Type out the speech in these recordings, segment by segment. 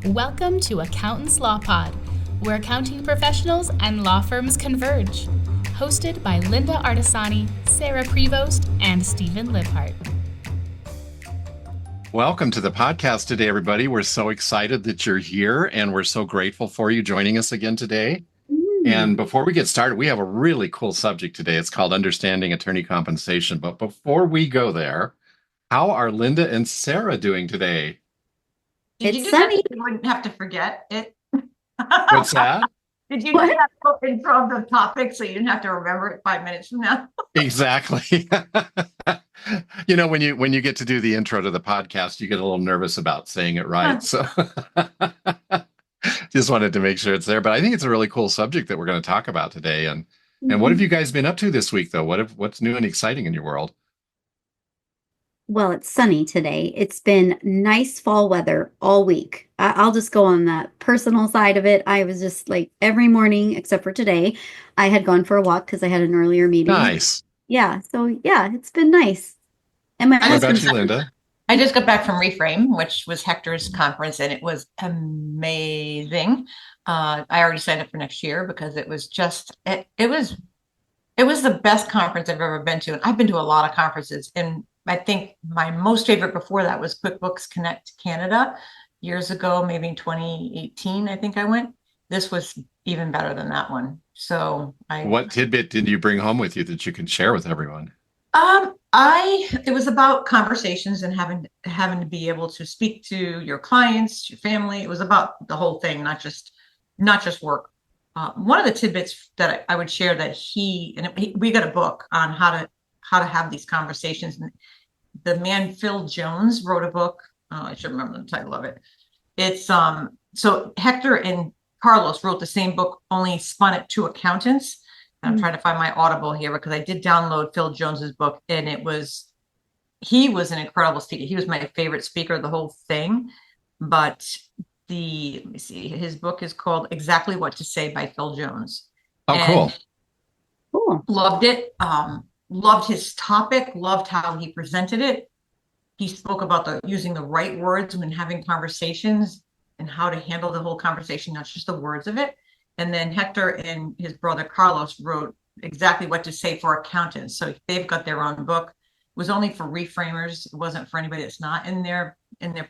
Welcome to Accountants Law Pod, where accounting professionals and law firms converge. Hosted by Linda Artisani, Sarah Prevost, and Stephen Libhart. Welcome to the podcast today, everybody. We're so excited that you're here, and we're so grateful for you joining us again today. And before we get started, we have a really cool subject today. It's called Understanding Attorney Compensation. But before we go there, how are Linda and Sarah doing today? Did you do that so you wouldn't have to forget it? What's that? Did you do that intro of the topic so you didn't have to remember it 5 minutes from now? Exactly. You know, when you get to do the intro to the podcast, you get a little nervous about saying it right. So just wanted to make sure it's there. But I think it's a really cool subject that we're going to talk about today. And what have you guys been up to this week, though? What's new and exciting in your world? Well, it's sunny today. It's been nice fall weather all week. I'll just go on the personal side of it. I was just like every morning, except for today, I had gone for a walk because I had an earlier meeting. Nice. Yeah. So yeah, it's been nice. And What about you, Linda? I just got back from Reframe, which was Hector's conference, and it was amazing. I already signed up for next year because it was just it was the best conference I've ever been to. And I've been to a lot of conferences, and I think my most favorite before that was QuickBooks Connect Canada years ago, maybe in 2018, I think I went. This was even better than that one. So What tidbit did you bring home with you that you can share with everyone? It was about conversations and having to be able to speak to your clients, your family. It was about the whole thing, not just work. One of the tidbits that I would share that we got a book on how to have these conversations. And the man Phil Jones wrote a book. I should remember the title of it. It's so Hector and Carlos wrote the same book, only spun it to accountants. I'm trying to find my Audible here because I did download Phil Jones's book, and he was an incredible speaker. He was my favorite speaker of the whole thing. But let me see, his book is called Exactly What to Say by Phil Jones. Oh, cool. Loved it. Loved his topic, loved how he presented it. He spoke about using the right words when having conversations and how to handle the whole conversation, not just the words of it. And then Hector and his brother Carlos wrote Exactly What to Say for Accountants. So they've got their own book. It was only for reframers. It wasn't for anybody that's not in their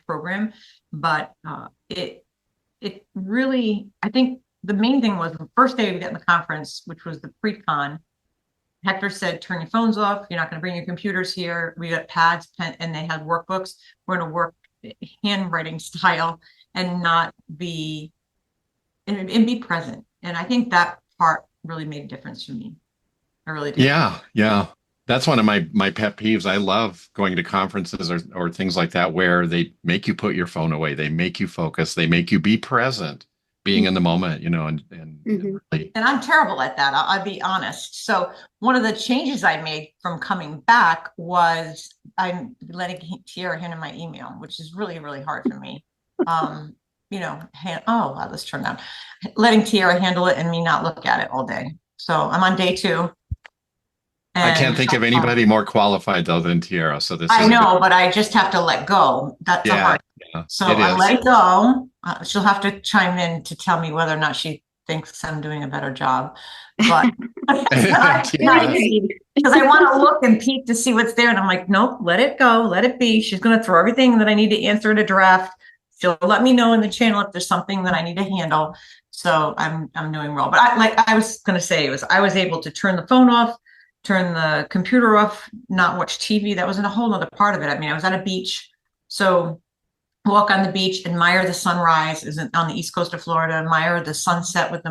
program. But it really, I think the main thing was the first day we got in the conference, which was the pre-con. Hector said, turn your phones off. You're not going to bring your computers here. We got pads, pen, and they had workbooks. We're going to work handwriting style and not be and be present. And I think that part really made a difference for me. I really did. Yeah. That's one of my pet peeves. I love going to conferences or things like that where they make you put your phone away. They make you focus. They make you be present, being in the moment, and really. And I'm terrible at that. I'll be honest. So one of the changes I made from coming back was I'm letting Tiara handle my email, which is really, really hard for me. Let's turn down. Letting Tiara handle it and me not look at it all day. So I'm on day 2. I can't think of anybody more qualified though than Tiara. So I know, but I just have to let go. That's a hard thing. Yeah, so I let it go. She'll have to chime in to tell me whether or not she thinks I'm doing a better job. But because I want to look and peek to see what's there. And I'm like, nope, let it go. Let it be. She's going to throw everything that I need to answer in a draft. She'll let me know in the channel if there's something that I need to handle. So I'm doing well. But I was going to say I was able to turn the phone off, turn the computer off, not watch TV. That wasn't a whole other part of it. I mean, I was at a beach. So walk on the beach, admire the sunrise on the east coast of Florida, admire the sunset with the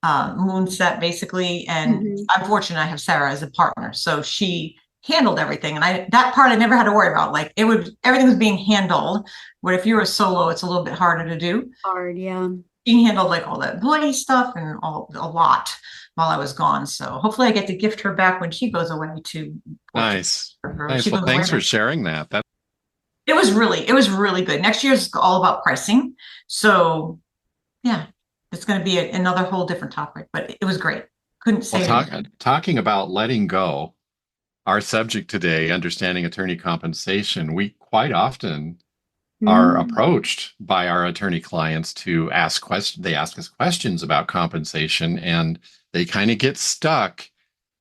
moonset basically. And I'm fortunate I have Sarah as a partner. So she handled everything. And that part I never had to worry about. Like everything was being handled. But if you're a solo, it's a little bit harder to do. Hard, yeah. She handled like all that employee stuff and a lot while I was gone. So hopefully I get to gift her back when she goes away to. Nice. Well, thanks for sharing that. It was really good. Next year's all about pricing. So yeah, it's going to be another whole different topic, but it was great. Couldn't say. Talking about letting go, our subject today, understanding attorney compensation, we quite often are Mm. approached by our attorney clients to ask questions. They ask us questions about compensation, and they kind of get stuck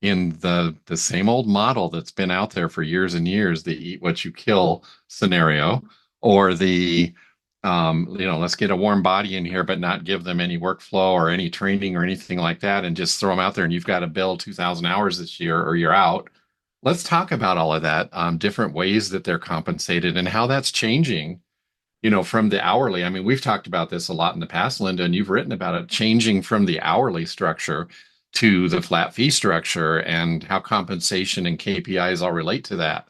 in the same old model that's been out there for years and years, the eat what you kill scenario, or the let's get a warm body in here, but not give them any workflow or any training or anything like that, and just throw them out there and you've got to bill 2,000 hours this year or you're out. Let's talk about all of that, different ways that they're compensated and how that's changing, from the hourly. I mean, we've talked about this a lot in the past, Linda, and you've written about it, changing from the hourly structure to the flat fee structure and how compensation and KPIs all relate to that.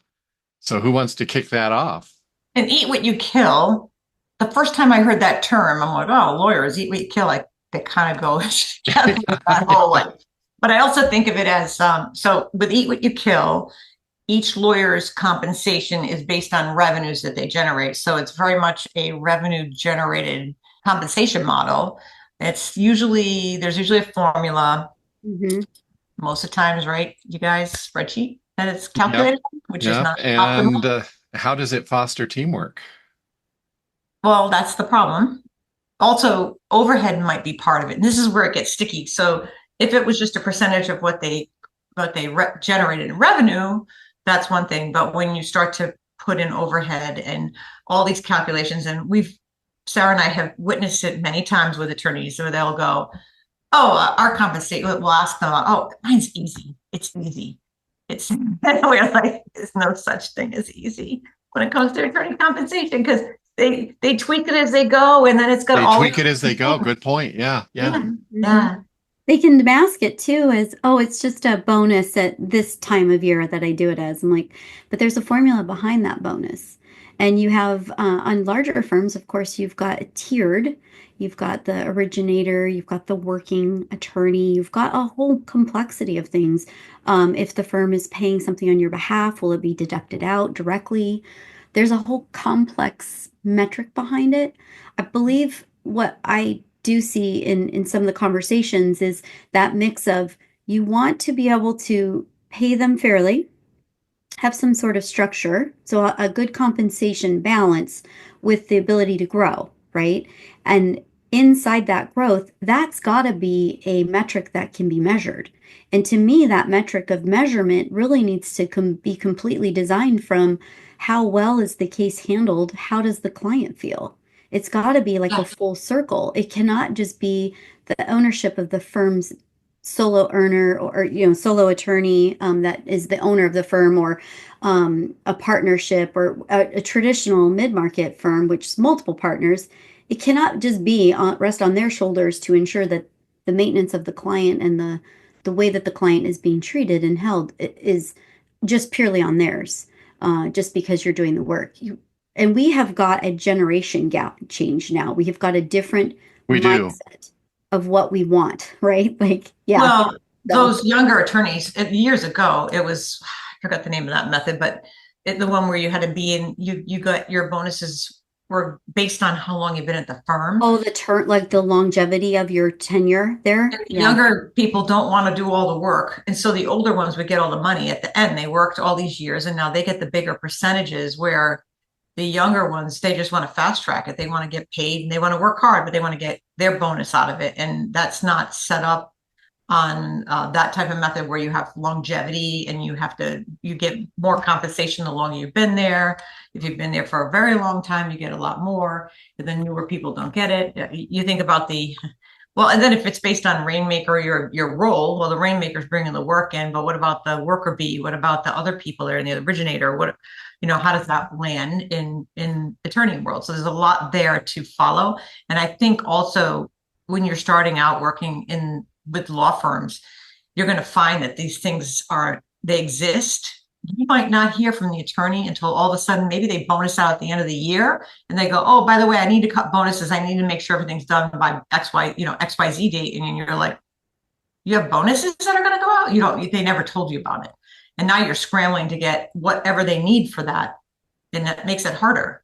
So who wants to kick that off? And eat what you kill. The first time I heard that term, I'm like, oh, lawyers eat what you kill. Like they kind of go together with that whole like. But I also think of it as so with eat what you kill, each lawyer's compensation is based on revenues that they generate. So it's very much a revenue generated compensation model. There's usually a formula. Mm-hmm. Most of the times, right? You guys, spreadsheet that it's calculated, which is not and optimal. How does it foster teamwork? Well, that's the problem. Also, overhead might be part of it. And this is where it gets sticky. So if it was just a percentage of what they generated in revenue, that's one thing. But when you start to put in overhead and all these calculations, and Sarah and I have witnessed it many times with attorneys where they'll go, oh, our compensation, we'll ask them, oh, mine's easy. It's easy. It's, we're like, there's no such thing as easy when it comes to attorney compensation because they tweak it as they go, and then it's got all tweak it as they go. Good point. Yeah. They can mask it too as, oh, it's just a bonus at this time of year that I do it as. I'm like, but there's a formula behind that bonus. And you have on larger firms, of course, you've got tiered. You've got the originator, you've got the working attorney, you've got a whole complexity of things. If the firm is paying something on your behalf, will it be deducted out directly? There's a whole complex metric behind it. I believe what I do see in some of the conversations is that mix of you want to be able to pay them fairly, have some sort of structure, so a good compensation balance with the ability to grow, right? And inside that growth, that's got to be a metric that can be measured. And to me, that metric of measurement really needs to be completely designed from how well is the case handled? How does the client feel? It's got to be like a full circle. It cannot just be the ownership of the firm's solo earner or solo attorney that is the owner of the firm, or a partnership, or a traditional mid-market firm, which is multiple partners. It cannot just be rest on their shoulders to ensure that the maintenance of the client and the way that the client is being treated and held is just purely on theirs, just because you're doing the work. And we have got a generation gap change now. We have got a different mindset of what we want, right? Like, yeah. Well, those younger attorneys years ago, it was, I forgot the name of that method, but the one where you had to be in, you got your bonuses were based on how long you've been at the firm. Oh, like the longevity of your tenure there. Yeah. Younger people don't want to do all the work. And so the older ones would get all the money at the end. They worked all these years and now they get the bigger percentages, where the younger ones, they just want to fast track it. They want to get paid and they want to work hard, but they want to get their bonus out of it. And that's not set up on that type of method where you have longevity and you get more compensation the longer you've been there. If you've been there for a very long time, you get a lot more. And then newer people don't get it. You think about and then if it's based on rainmaker, your role, well, the rainmaker's bringing the work in, but what about the worker bee? What about the other people there in the originator? How does that land in attorney world? So there's a lot there to follow. And I think also when you're starting out working with law firms, you're going to find that these things they exist. You might not hear from the attorney until all of a sudden, maybe they bonus out at the end of the year and they go, oh, by the way, I need to cut bonuses. I need to make sure everything's done by XYZ date. And you're like, you have bonuses that are going to go out? They never told you about it. And now you're scrambling to get whatever they need for that. And that makes it harder,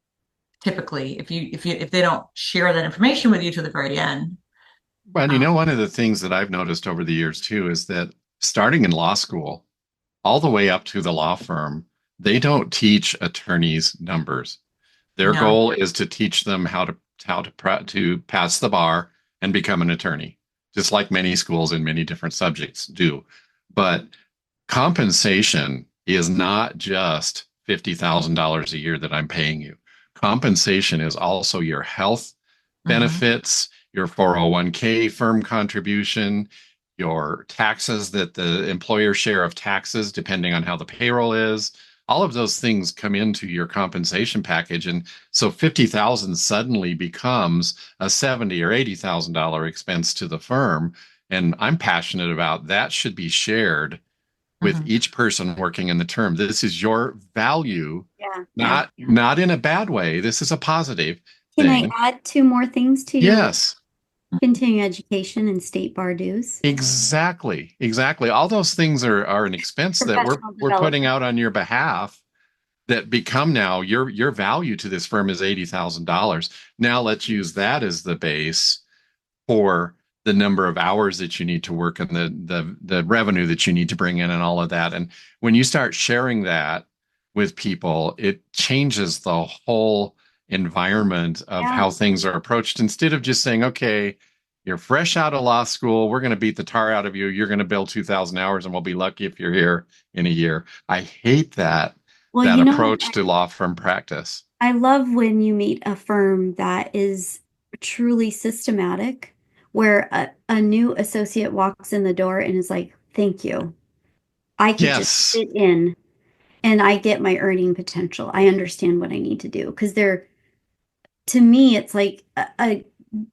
typically, if they don't share that information with you to the very end. Well, one of the things that I've noticed over the years too is that starting in law school, all the way up to the law firm, they don't teach attorneys numbers. Their No. goal is to teach them to pass the bar and become an attorney, just like many schools in many different subjects do. But compensation is not just $50,000 a year that I'm paying you. Compensation is also your health benefits, your 401k firm contribution, your taxes, that the employer share of taxes, depending on how the payroll is. All of those things come into your compensation package. And so 50,000 suddenly becomes a 70 or $80,000 expense to the firm. And I'm passionate about that should be shared with each person working in the term. This is your value, not in a bad way. This is a positive Can thing. I add two more things to your Yes, continuing education and state bar dues? exactly. All those things are an expense that we're putting out on your behalf that become now your value to this firm is $80,000. Now let's use that as the base for the number of hours that you need to work and the revenue that you need to bring in and all of that. And when you start sharing that with people, it changes the whole environment of how things are approached. Instead of just saying, okay, you're fresh out of law school, we're going to beat the tar out of you, you're going to bill 2,000 hours and we'll be lucky if you're here in a year. I hate that approach to law firm practice. I love when you meet a firm that is truly systematic, where a new associate walks in the door and is like, thank you. I can just fit in and I get my earning potential. I understand what I need to do. Because to me, it's like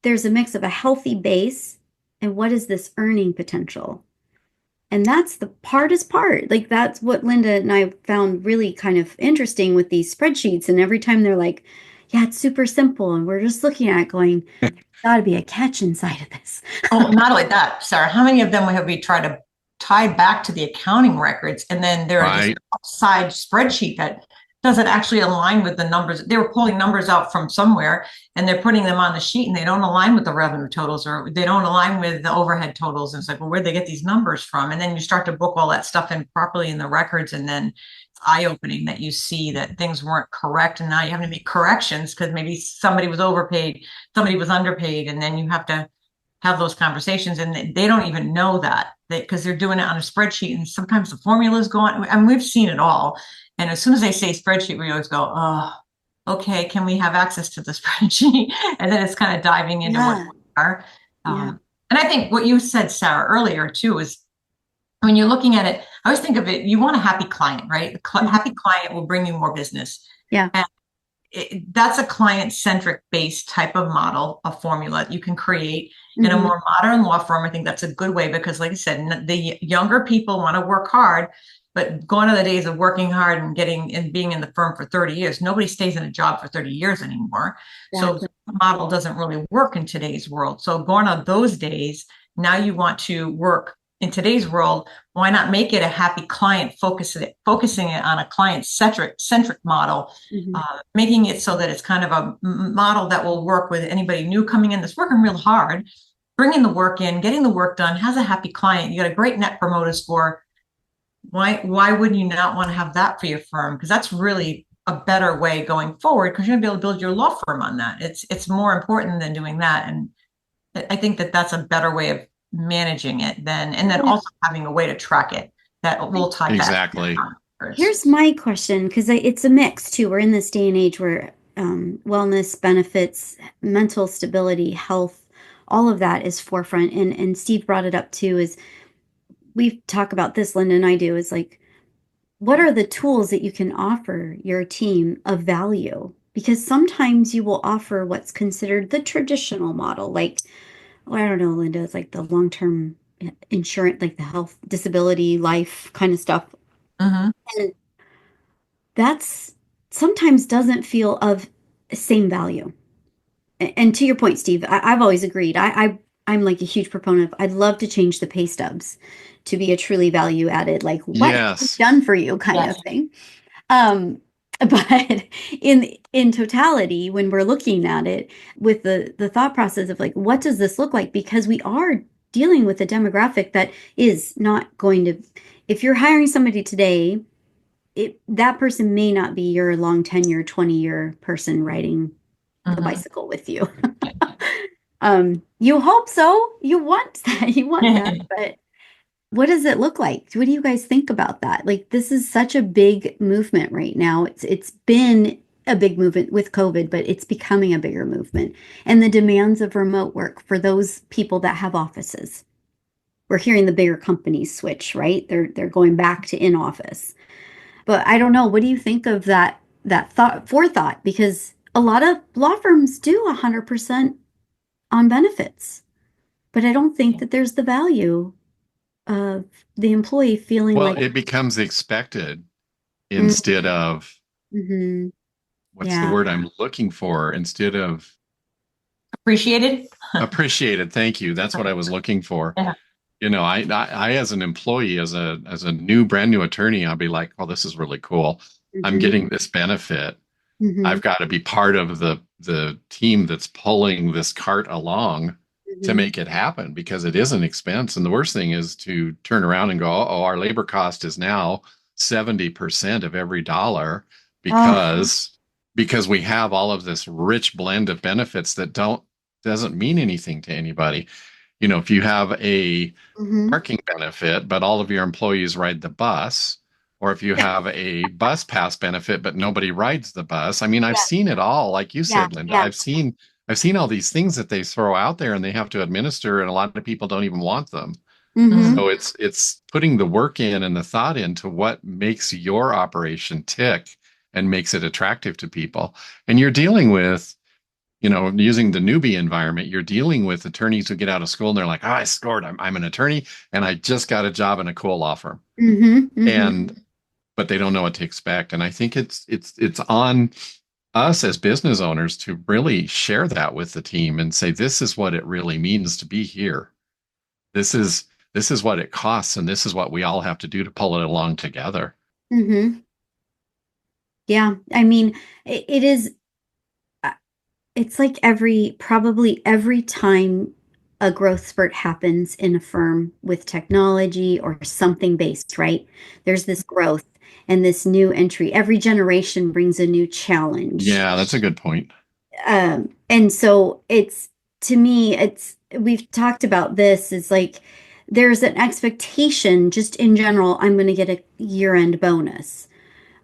there's a mix of a healthy base and what is this earning potential? And that's the hardest part. Like, that's what Linda and I found really kind of interesting with these spreadsheets. And every time they're like, yeah, it's super simple. And we're just looking at it going, there's got to be a catch inside of this. Oh, not only that, Sarah, how many of them have we tried to tie back to the accounting records? And then there are this outside spreadsheet that doesn't actually align with the numbers. They were pulling numbers out from somewhere and they're putting them on the sheet and they don't align with the revenue totals or they don't align with the overhead totals. And it's like, well, where'd they get these numbers from? And then you start to book all that stuff in properly in the records. And then it's eye-opening that you see that things weren't correct. And now you have to make corrections because maybe somebody was overpaid, somebody was underpaid. And then you have to have those conversations and they don't even know that because they're doing it on a spreadsheet and sometimes the formulas go on. And we've seen it all. And as soon as they say spreadsheet, we always go, oh, okay, can we have access to the spreadsheet? And then it's kind of diving into what we are. And I think what you said, Sarah, earlier too, is when you're looking at it, I always think of it, you want a happy client, right? Happy client will bring you more business. Yeah. And that's a client-centric based type of model, a formula you can create in a more modern law firm. I think that's a good way because, like I said, the younger people want to work hard, but gone are the days of working hard and being in the firm for 30 years. Nobody stays in a job for 30 years anymore. Exactly. So the model doesn't really work in today's world. So gone are those days. Now you want to work in today's world. Why not make it a happy client, focusing it on a client-centric model, making it so that it's kind of a model that will work with anybody new coming in that's working real hard, bringing the work in, getting the work done, has a happy client. You got a great net promoter score. Why would you not want to have that for your firm? Because that's really a better way going forward because you're going to be able to build your law firm on that. It's more important than doing that. And I think that's a better way of managing it and then also having a way to track it that will tie exactly. back. Here's my question, because it's a mix too. We're in this day and age where wellness, benefits, mental stability, health, all of that is forefront. And Steve brought it up too, is we talk about this, Linda and I do, is like, what are the tools that you can offer your team of value? Because sometimes you will offer what's considered the traditional model, like, I don't know, Linda, it's like the long-term insurance, like the health, disability, life kind of stuff. And that's sometimes doesn't feel of same value. And to your point, Steve, I've always agreed. I'm like a huge proponent of, I'd love to change the pay stubs to be a truly value added, like what have we done for you kind of thing. But in totality, when we're looking at it with the thought process of like, what does this look like? Because we are dealing with a demographic that is not going to, if you're hiring somebody today, that person may not be your long tenure 20-year person riding the Mhm. bicycle with you. You hope so. You want that. You want that. But what does it look like? What do you guys think about that? Like, this is such a big movement right now. It's been a big movement with COVID, but it's becoming a bigger movement. And the demands of remote work for those people that have offices. We're hearing the bigger companies switch, right? They're going back to in office. But I don't know. What do you think of that forethought? Because a lot of law firms do 100% on benefits, but I don't think that there's the value of the employee feeling Well, like, it becomes expected instead of mm-hmm, what's the yeah, word I'm looking for? Instead of Appreciated. appreciated. Thank you. That's what I was looking for. Yeah. I as an employee, as a brand new attorney, I'll be like, oh, this is really cool. I'm mm-hmm, getting this benefit. mm-hmm, I've got to be part of the team that's pulling this cart along to mm-hmm. make it happen because it is an expense. And the worst thing is to turn around and go, oh, our labor cost is now 70% of every dollar Oh, because we have all of this rich blend of benefits that doesn't mean anything to anybody. If you have a mm-hmm. parking benefit, but all of your employees ride the bus, or if you have a bus pass benefit, but nobody rides the bus. I mean, I've Yeah, seen it all, like you yeah, said, Linda. yeah. I've seen all these things that they throw out there and they have to administer, and a lot of people don't even want them. Mm-hmm, Mhm. So it's putting the work in and the thought into what makes your operation tick and makes it attractive to people. And you're dealing with using the newbie environment, you're dealing with attorneys who get out of school and they're like, oh, I scored. I'm an attorney and I just got a job in a cool law firm. mm-hmm, mm-hmm, And but they don't know what to expect. And I think it's on us as business owners to really share that with the team and say, this is what it really means to be here. This is this is what it costs, and this is what we all have to do to pull it along together. mm-hmm. Yeah, I mean, it is. It's like probably every time a growth spurt happens in a firm with technology or something based, right? There's this growth and this new entry. Every generation brings a new challenge. Yeah, that's a good point. And so to me, we've talked about this, it's like there's an expectation just in general, I'm going to get a year-end bonus.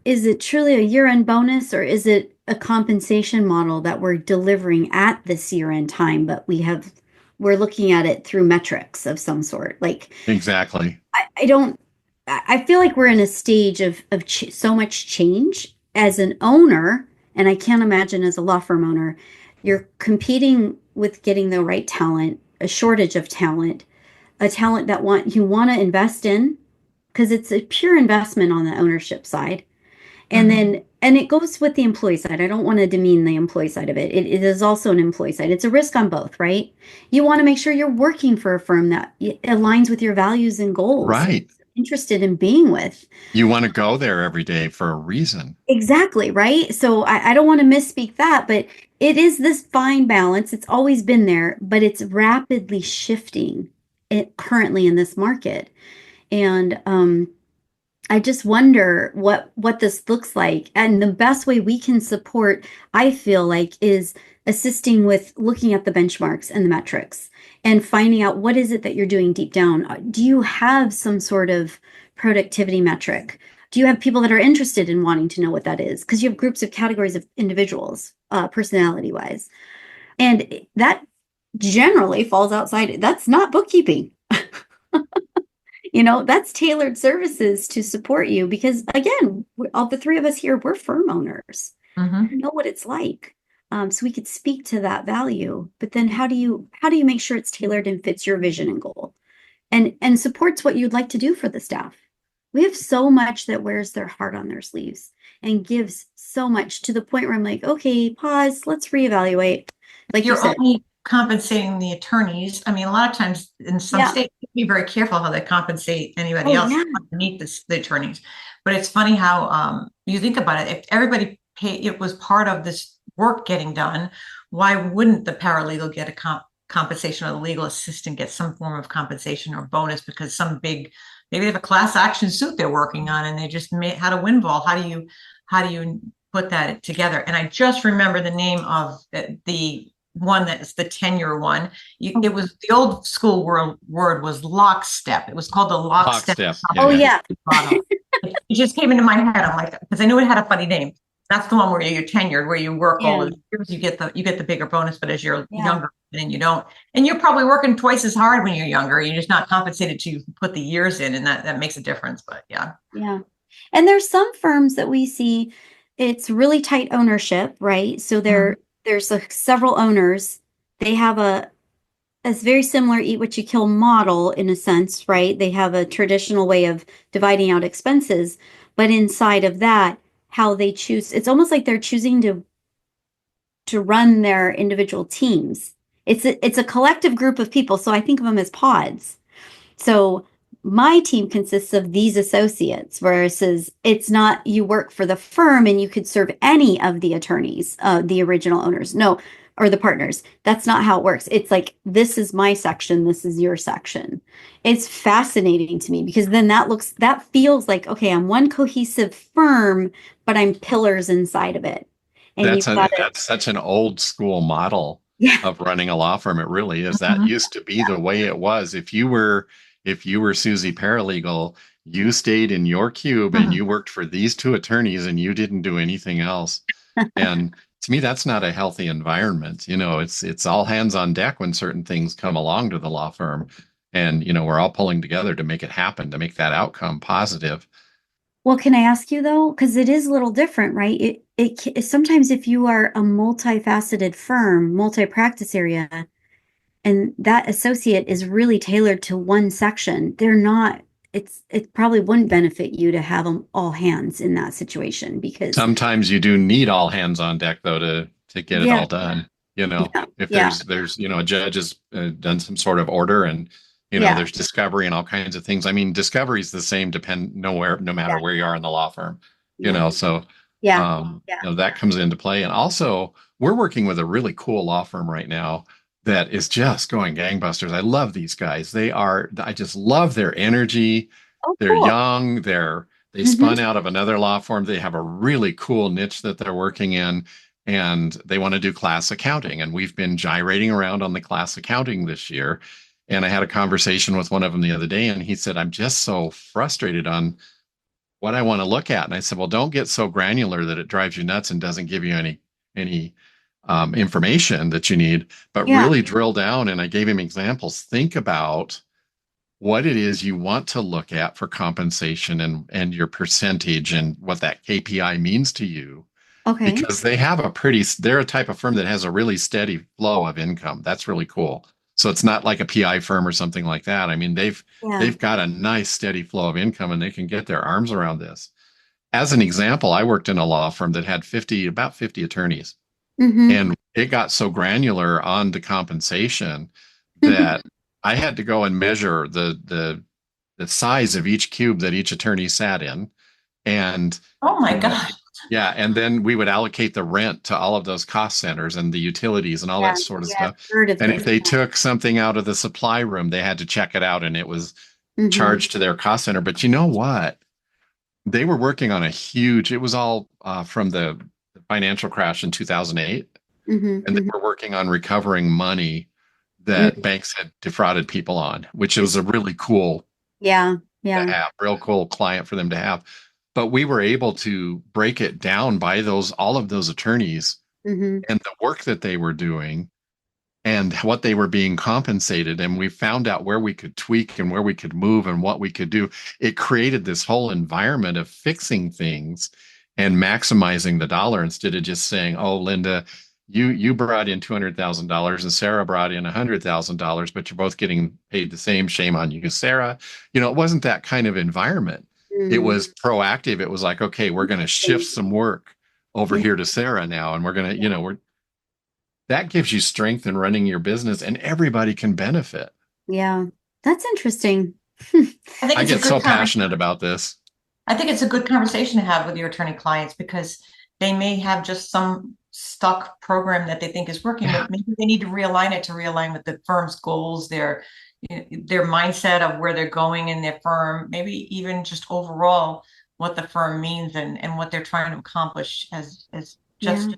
Is it truly a year-end bonus or is it a compensation model that we're delivering at this year-end time, but we're looking at it through metrics of some sort? Like, Exactly. I don't, I feel like we're in a stage of so much change as an owner, and I can't imagine as a law firm owner, you're competing with getting the right talent, a shortage of talent, a talent that you want to invest in because it's a pure investment on the ownership side. And Mhm. then, and it goes with the employee side. I don't want to demean the employee side of it. It is also an employee side. It's a risk on both, right? You want to make sure you're working for a firm that aligns with your values and goals, and Right. interested in being with. You want to go there every day for a reason. Exactly, right? So I don't want to misspeak that, but it is this fine balance. It's always been there, but it's rapidly shifting currently in this market. And I just wonder what this looks like. And the best way we can support, I feel like, is assisting with looking at the benchmarks and the metrics and finding out what is it that you're doing deep down. Do you have some sort of productivity metric? Do you have people that are interested in wanting to know what that is? Because you have groups of categories of individuals, personality wise. And that generally falls outside. That's not bookkeeping. That's tailored services to support you because, again, all the three of us here, we're firm owners. Mhm. We know what it's like. So we could speak to that value. But then how do you make sure it's tailored and fits your vision and goal and supports what you'd like to do for the staff? We have so much that wears their heart on their sleeves and gives so much to the point where I'm like, okay, pause, let's reevaluate. Like you You're said, only compensating the attorneys. I mean, a lot of times in some yeah. states, be very careful how they compensate anybody Oh, else yeah. underneath the attorneys. But it's funny how you think about it. If everybody it was part of this work getting done, why wouldn't the paralegal get a compensation or the legal assistant get some form of compensation or bonus because some big maybe they have a class action suit they're working on and they just had a windfall. How do you put that together? And I just remember the name of the one that's the tenure one. It was the old school word was lockstep. It was called the lockstep. Oh yeah. It just came into my head. I'm like, because I knew it had a funny name. That's the one where you're tenured, where you work all the years, you get the bigger bonus, but as you're younger, then you don't. And you're probably working twice as hard when you're younger. You're just not compensated to put the years in, and that makes a difference. But yeah. Yeah. And there's some firms that we see it's really tight ownership, right? So there's several owners. They have a very similar eat what you kill model in a sense, right? They have a traditional way of dividing out expenses, but inside of that, how they choose, it's almost like they're choosing to run their individual teams. It's a collective group of people, so I think of them as pods. So my team consists of these associates versus it's not you work for the firm and you could serve any of the attorneys, the original owners. No, or the partners. That's not how it works. It's like, this is my section, this is your section. It's fascinating to me because then that feels like, okay, I'm one cohesive firm, but I'm pillars inside of it. And that's such an old school model of running a law firm. It really is. That used to be the way it was. If you were Susie Paralegal, you stayed in your cube and you worked for these two attorneys and you didn't do anything else. And to me, that's not a healthy environment. It's all hands on deck when certain things come along to the law firm. And, we're all pulling together to make it happen, to make that outcome positive. Well, can I ask you though? Because it is a little different, right? It sometimes if you are a multifaceted firm, multi-practice area, and that associate is really tailored to one section, it probably wouldn't benefit you to have them all hands in that situation because sometimes you do need all hands on deck though to get it all done. If there's a judge has done some sort of order and there's discovery and all kinds of things. I mean, discovery is the same no matter where you are in the law firm. So that comes into play. And also we're working with a really cool law firm right now that is just going gangbusters. I love these guys. I just love their energy. They're young. They spun out of another law firm. They have a really cool niche that they're working in, and they want to do class accounting. And we've been gyrating around on the class accounting this year. And I had a conversation with one of them the other day, and he said, I'm just so frustrated on what I want to look at. And I said, well, don't get so granular that it drives you nuts and doesn't give you any information that you need, but really drill down. And I gave him examples. Think about what it is you want to look at for compensation and your percentage and what that KPI means to you. Okay. Because they're a type of firm that has a really steady flow of income. That's really cool. So it's not like a PI firm or something like that. I mean, they've got a nice steady flow of income and they can get their arms around this. As an example, I worked in a law firm that had about 50 attorneys. And it got so granular on the compensation that I had to go and measure the size of each cube that each attorney sat in. And oh my God. Yeah. And then we would allocate the rent to all of those cost centers and the utilities and all that sort of stuff. And if they took something out of the supply room, they had to check it out and it was charged to their cost center. But you know what? They were working on it was all from the financial crash in 2008. And they were working on recovering money that banks had defrauded people on, which was a really cool real cool client for them to have. But we were able to break it down by all of those attorneys and the work that they were doing and what they were being compensated. And we found out where we could tweak and where we could move and what we could do. It created this whole environment of fixing things and maximizing the dollar instead of just saying, oh, Linda, you brought in $200,000 and Sarah brought in $100,000, but you're both getting paid the same. Shame on you, Sarah. It wasn't that kind of environment. It was proactive. It was like, okay, we're going to shift some work over here to Sarah now. And we're going to, that gives you strength in running your business and everybody can benefit. Yeah. That's interesting. I get so passionate about this. I think it's a good conversation to have with your attorney clients because they may have just some stuck program that they think is working, but maybe they need to realign with the firm's goals, their their mindset of where they're going in their firm, maybe even just overall what the firm means and what they're trying to accomplish as just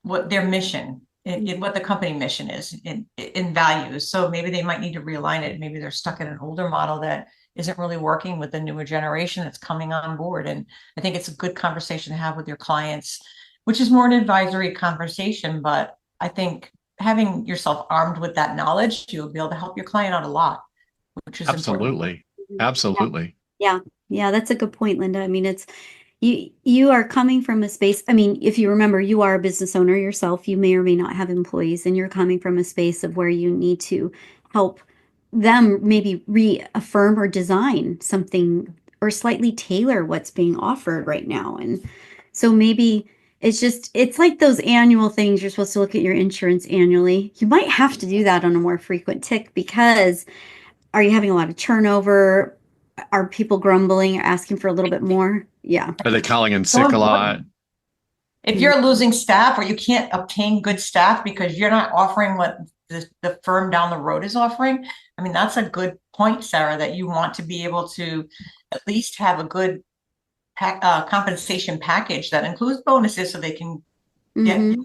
what their mission, what the company mission is in values. So maybe they might need to realign it. Maybe they're stuck in an older model that isn't really working with the newer generation that's coming on board. And I think it's a good conversation to have with your clients, which is more an advisory conversation. But I think having yourself armed with that knowledge, you'll be able to help your client out a lot, which is Absolutely. important. Absolutely. Yeah, that's a good point, Linda. I mean, it's you are coming from a space. I mean, if you remember, you are a business owner yourself. You may or may not have employees, and you're coming from a space of where you need to help them maybe reaffirm or design something or slightly tailor what's being offered right now. And so maybe it's like those annual things. You're supposed to look at your insurance annually. You might have to do that on a more frequent tick because are you having a lot of turnover? Are people grumbling or asking for a little bit more? Yeah. Are they calling in sick a lot? If you're losing staff or you can't obtain good staff because you're not offering what the firm down the road is offering, I mean, that's a good point, Sarah, that you want to be able to at least have a good compensation package that includes bonuses so they can get.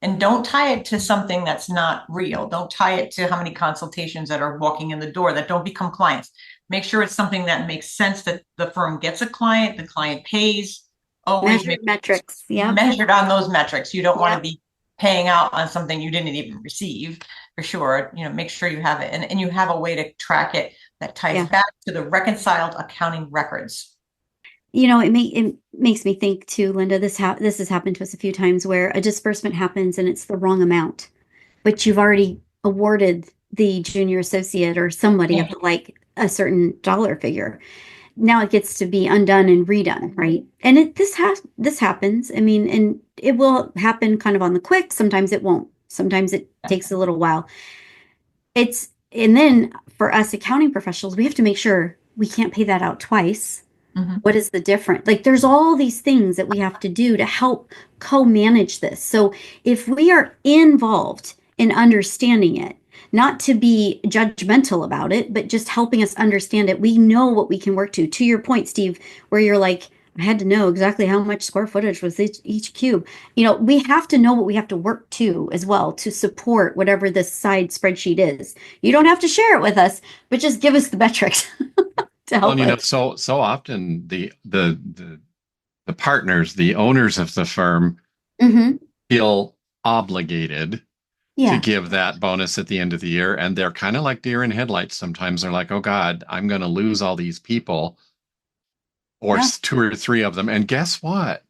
And don't tie it to something that's not real. Don't tie it to how many consultations that are walking in the door that don't become clients. Make sure it's something that makes sense, that the firm gets a client, the client pays. Always metrics. Yeah. Measured on those metrics. You don't want to be paying out on something you didn't even receive, for sure. Make sure you have it and you have a way to track it that ties back to the reconciled accounting records. It makes me think too, Linda, this has happened to us a few times where a disbursement happens and it's the wrong amount, but you've already awarded the junior associate or somebody of like a certain dollar figure. Now it gets to be undone and redone, right? And this happens. I mean, and it will happen kind of on the quick. Sometimes it won't. Sometimes it takes a little while. And then for us accounting professionals, we have to make sure we can't pay that out twice. What is the difference? Like there's all these things that we have to do to help co-manage this. So if we are involved in understanding it, not to be judgmental about it, but just helping us understand it, we know what we can work to. To your point, Steve, where you're like, I had to know exactly how much square footage was each cube. We have to know what we have to work to as well to support whatever this side spreadsheet is. You don't have to share it with us, but just give us the metrics. So often the partners, the owners of the firm feel obligated to give that bonus at the end of the year. And they're kind of like deer in headlights. Sometimes they're like, oh God, I'm going to lose all these people or 2 or 3 of them. And guess what?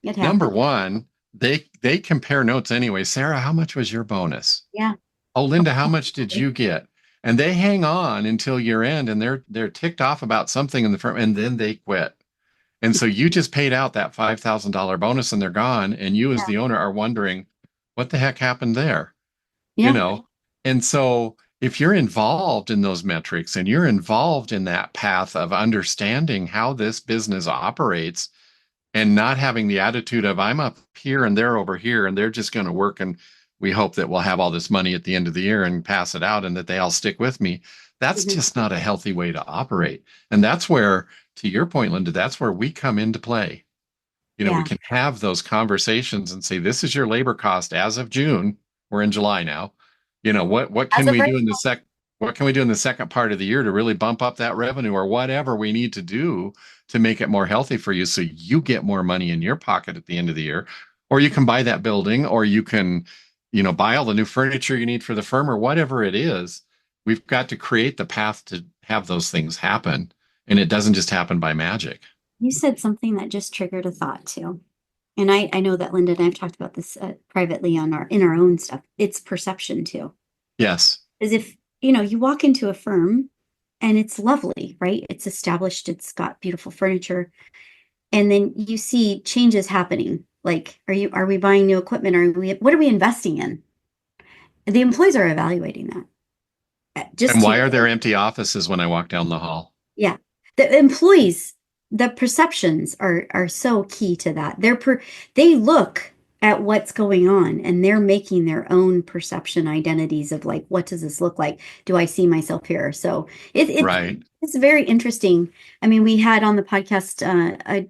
Number one, they compare notes anyway. Sarah, how much was your bonus? Yeah. Oh, Linda, how much did you get? And they hang on until year end and they're ticked off about something in the firm and then they quit. And so you just paid out that $5,000 bonus and they're gone. And you as the owner are wondering what the heck happened there? And so if you're involved in those metrics and you're involved in that path of understanding how this business operates and not having the attitude of I'm up here and they're over here and they're just going to work and we hope that we'll have all this money at the end of the year and pass it out and that they all stick with me. That's just not a healthy way to operate. And that's where, to your point, Linda, that's where we come into play. We can have those conversations and say, this is your labor cost as of June. We're in July now. What can we do in the second part of the year to really bump up that revenue or whatever we need to do to make it more healthy for you so you get more money in your pocket at the end of the year, or you can buy that building, or you can buy all the new furniture you need for the firm or whatever it is. We've got to create the path to have those things happen. And it doesn't just happen by magic. You said something that just triggered a thought too. And I know that Linda and I have talked about this privately in our own stuff. It's perception too. Yes. As if, you walk into a firm and it's lovely, right? It's established. It's got beautiful furniture. And then you see changes happening. Like, are we buying new equipment? What are we investing in? And the employees are evaluating that. And why are there empty offices when I walk down the hall? Yeah. The employees, the perceptions are so key to that. They look at what's going on, and they're making their own perception identities of like, what does this look like? Do I see myself here? So Right. it's very interesting. I mean, we had on the podcast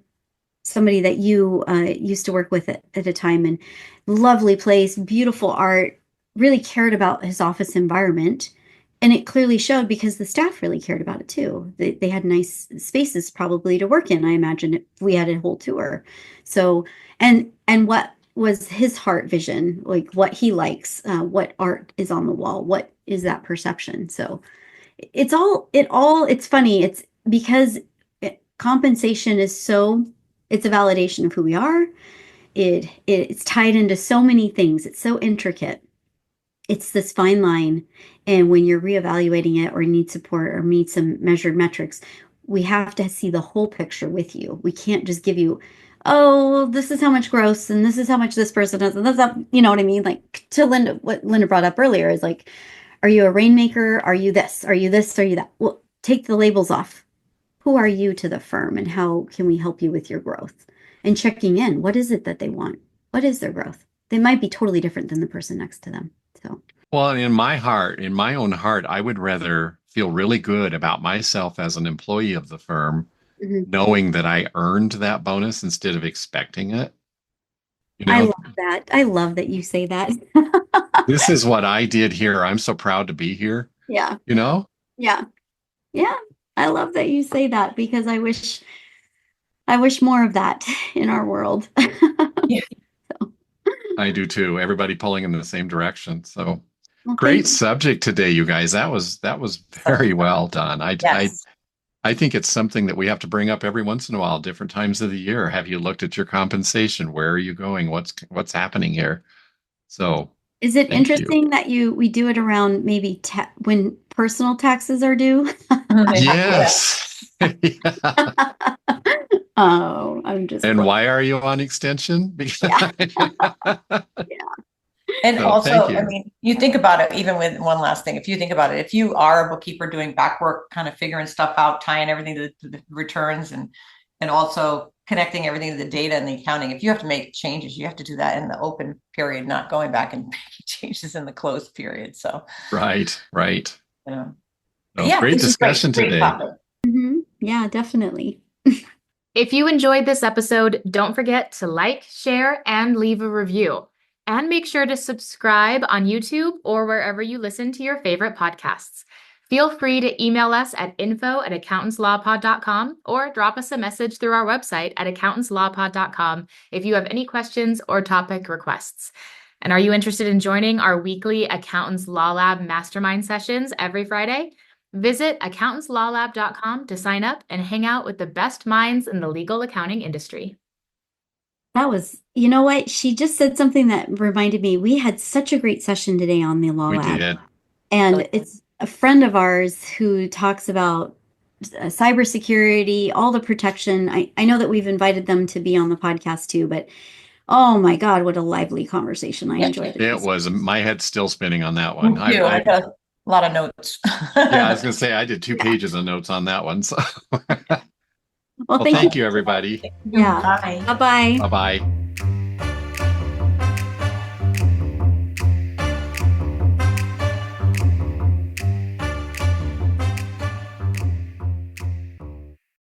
somebody that you used to work with at a time, and lovely place, beautiful art, really cared about his office environment. And it clearly showed because the staff really cared about it too. They had nice spaces probably to work in, I imagine, if we had a whole tour. So, and what was his heart vision, like what he likes, what art is on the wall, what is that perception? So it's funny. It's because compensation is it's a validation of who we are. It's tied into so many things. It's so intricate. It's this fine line. And when you're reevaluating it or need support or need some measured metrics, we have to see the whole picture with you. We can't just give you, oh, this is how much gross and this is how much this person does. And that's up, you know what I mean? Like to Linda, what Linda brought up earlier is like, are you a rainmaker? Are you this? Are you this? Are you that? Well, take the labels off. Who are you to the firm and how can we help you with your growth? And checking in, what is it that they want? What is their growth? They might be totally different than the person next to them. So, well, in my own heart, I would rather feel really good about myself as an employee of the firm, knowing that I earned that bonus instead of expecting it. You know, I love that. I love that you say that. This is what I did here. I'm so proud to be here. Yeah. You know? Yeah. Yeah. I love that you say that because I wish more of that in our world. Yeah. So. I do too. Everybody pulling in the same direction. So Well, great subject today, you guys. That was very well done. I think it's something that we have to bring up every once in a while, different times of the year. Have you looked at your compensation? Where are you going? What's happening here? So is it interesting that we do it around maybe when personal taxes are due? Yes. Yeah. Oh, I'm just. And why are you on extension? Because yeah. And also, I mean, you think about it, even with one last thing, if you think about it, if you are a bookkeeper doing back work, kind of figuring stuff out, tying everything to the returns and also connecting everything to the data and the accounting, if you have to make changes, you have to do that in the open period, not going back and making changes in the closed period. So, right. You know. Well, great discussion today. Yeah, definitely. If you enjoyed this episode, don't forget to like, share, and leave a review. And make sure to subscribe on YouTube or wherever you listen to your favorite podcasts. Feel free to email us at info@accountantslawpod.com or drop us a message through our website at accountantslawpod.com if you have any questions or topic requests. And are you interested in joining our weekly Accountants Law Lab mastermind sessions every Friday? Visit accountantslawlab.com to sign up and hang out with the best minds in the legal accounting industry. That was, you know what? She just said something that reminded me. We had such a great session today on the Law Lab. We did. And it's a friend of ours who talks about cybersecurity, all the protection. I know that we've invited them to be on the podcast too, but oh my God, what a lively conversation. I enjoyed it. It was. My head's still spinning on that one. I got a lot of notes. Yeah, I was going to say, I did 2 pages of notes on that one. So. Well, Thank you, everybody. Yeah. Bye-bye. Bye-bye.